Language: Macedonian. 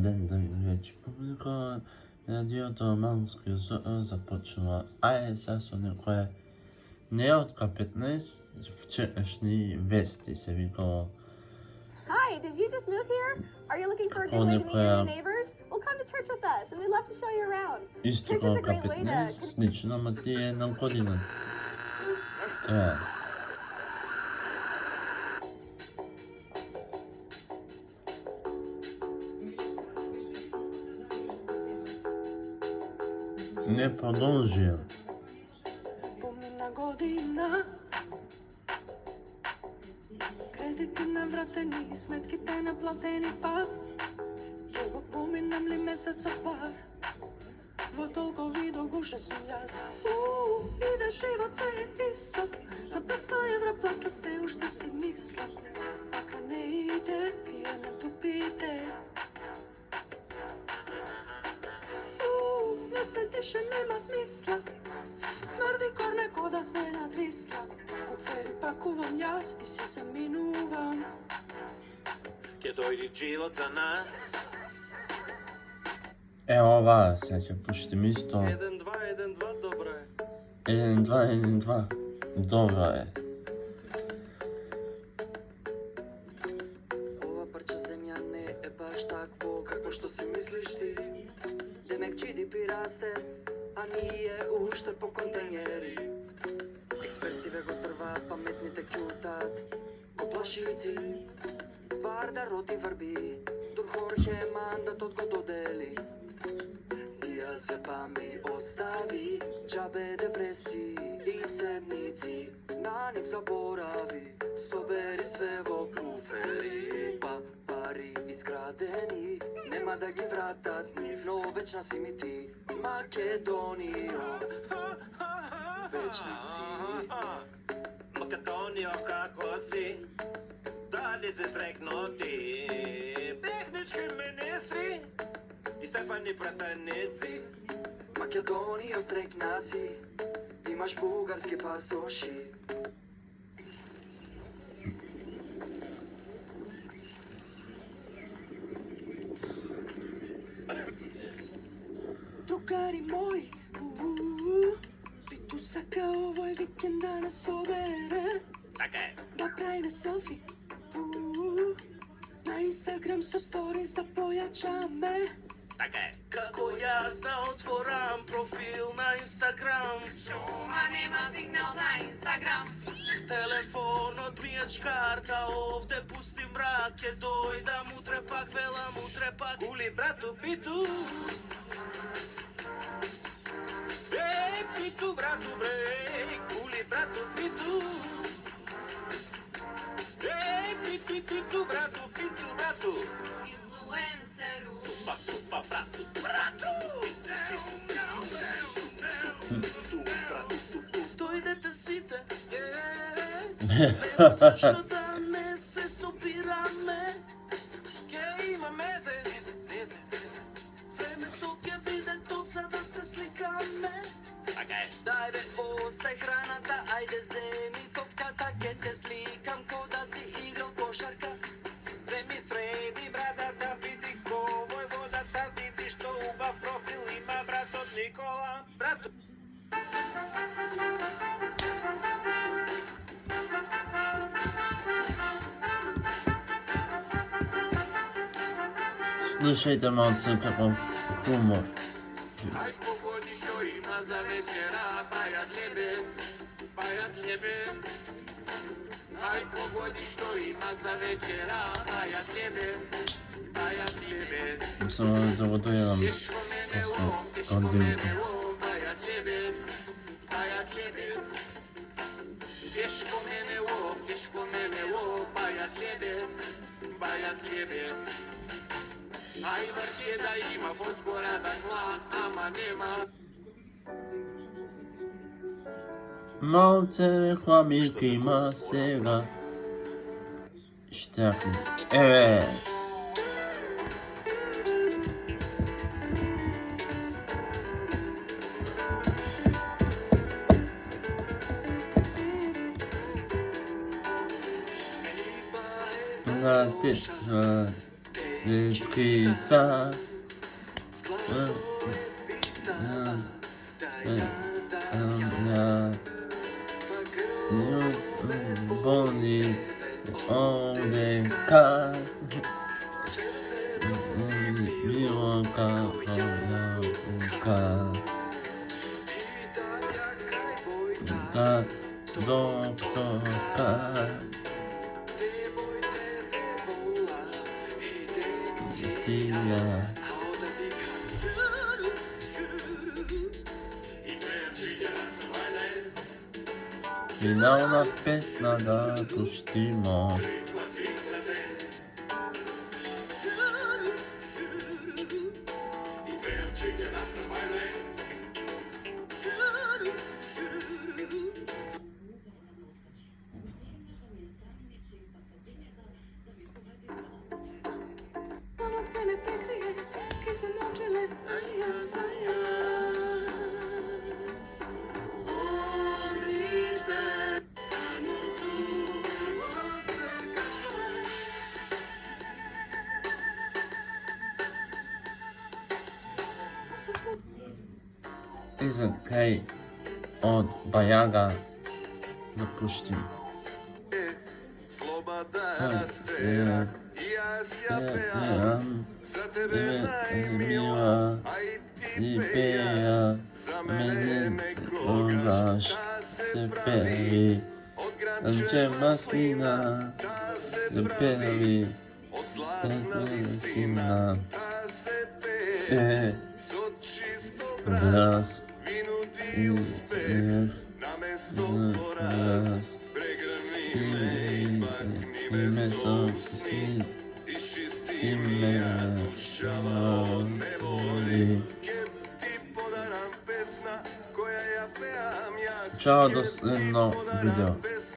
Ден да вече публика радиото Малмско започнува. Сега со некое не од К15, вчерашни вести се викало. Hi, did you just move here? Are you looking for a good way to meet your new neighbors? Well, come to church with us, and we'd love to show you around. Исто како К15, слично, ама ти е една година. Тоа. Не продолжи. Помина година, кредити навратени, сметките наплатени па. Долго поминам ли месецот пар? Во толкови долгуше сум јас. И да живот се е исто, на 500 евра плата се уште си мислам. Ака не иде, пие на тупите. Не се дише, нема смисла. Смрди корне ко да сме на трисла. Куфери пакувам јас и си заминувам. Ќе дојди живот за нас. Ова, сега ќе пуштим исто. 1-2, 1-2, добро е. 1-2, 1-2. Добро е. Ова парче земја не е баш такво какво што си мислиш ти. Демек GDP расте, а ние уште по контењери. Експерти ве го трваат, паметните ќутат, ко плашици. Варда роди врби, дур Хорхе мандатот го додели. Ја се па ми остави, џабе депресии и седници. На нив заборави, собери све во куфери. Пари искрадени, нема да ги вратат нив, но вечна си ми ти, Македонија. Вечна си. Македонија, како си? Дали се срекнути? Технички министри и степани пратеници. Македонија, срекна си, имаш бугарски пасоши. Другари мои, Питу сака овој викенд да не собере. Така е. Да правиме селфи. На Инстаграм со сторис да појачаме. Така е. Како јас да отворам профил на Инстаграм. Шума нема сигнал за Instagram. Телефонот ми е чкарта, овде пусти мрак, ќе дојдам утре пак, велам утре пак. Ули брато Питу. Питу брато брей, ули брато Питу. Питу брато, Питу брато. Influenceru. Брато. Дојдете сите, нема зашто да не се собираме. Ќе имаме времето ќе биде тук за да се сликаме. Така е. Дај бе, остај храната, ајде земи топката, ке те сликам ко да си играл кошарка. Земи среди брадата, види ковој водата, види што убав профил има братот Никола. Брато. Слушајте малце како тумор. Ај погоди што има за вечера, пајат лебец. Ај погоди што има за вечера, пајат лебец. Само да го дојавам Тешко мене после лов, тешко годинка. мене лов, пајат лебец. Тешко мене лов, пајат лебец. Ај врче да има под згора да кла, ама нема. Малце рекламирка има сега. Штрафни. Еве. Да, ти. Птица. Бони одека. Билока ојавка. Да, докторка. Ция. Финална песна да пуштимо. Изен кај од Бајага да пуштим. Слобода сфера, јас ја пеам, за тебе најмила, а и ти пеа, за мене некогаш се пеали, од гранче маслина, се пеали, од златна вистина, се пее, со чисто брас, винути успех, наместо пораз, прегрни ме и махни ме со си, изчисти ми ја душава ме боли. Ке ти подарам песна, која ја пеам јас. Чао до следно видео.